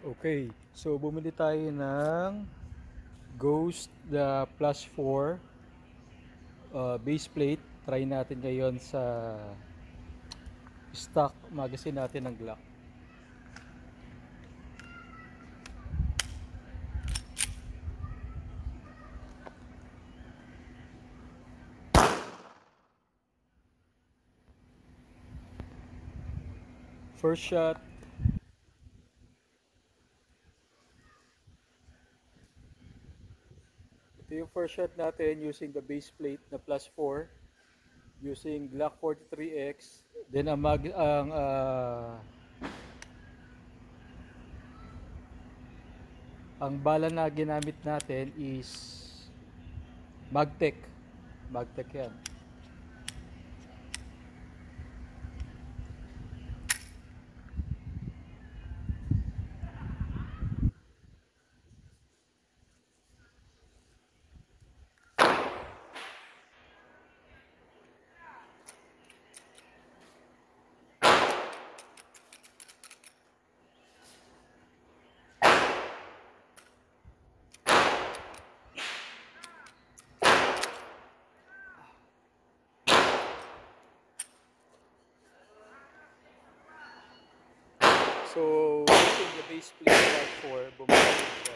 Okay, so bumili tayo ng Ghost the plus 4 base plate. Try natin ngayon sa stock magazine natin ng Glock. First shot. Ito yung first shot natin using the base plate na plus 4 using Glock 43X. Then ang bala na ginamit natin is Magtech. Magtech yan. So, using the base plate plus 4, bumalik siya.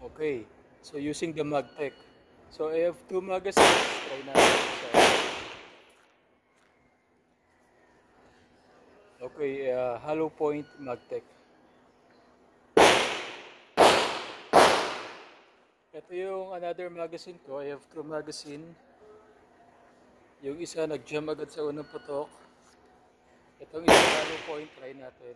Okay, so using the Magtech. So I have two magazines. Try natin isa. Okay, hollow point Magtech. Ito yung another magazine ko. I have two magazine. Yung isa nag-jam agad sa unang putok. Itong isang hollow point, try natin.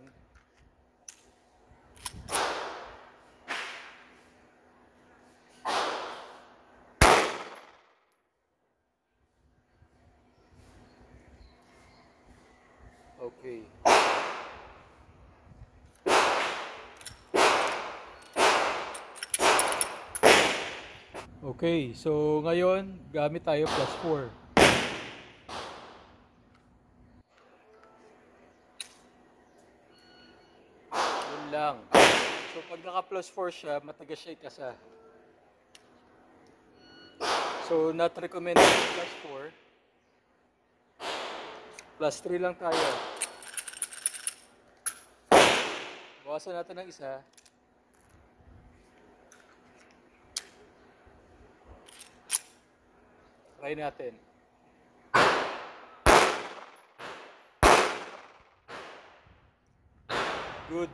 Okay. Okay, so ngayon gamit tayo plus 4. Yun lang. So pag naka plus 4 siya, matagas siya ikasa. So not recommended plus 4. Plus 3 lang tayo. Bawasan natin ng isa. Try natin. Good.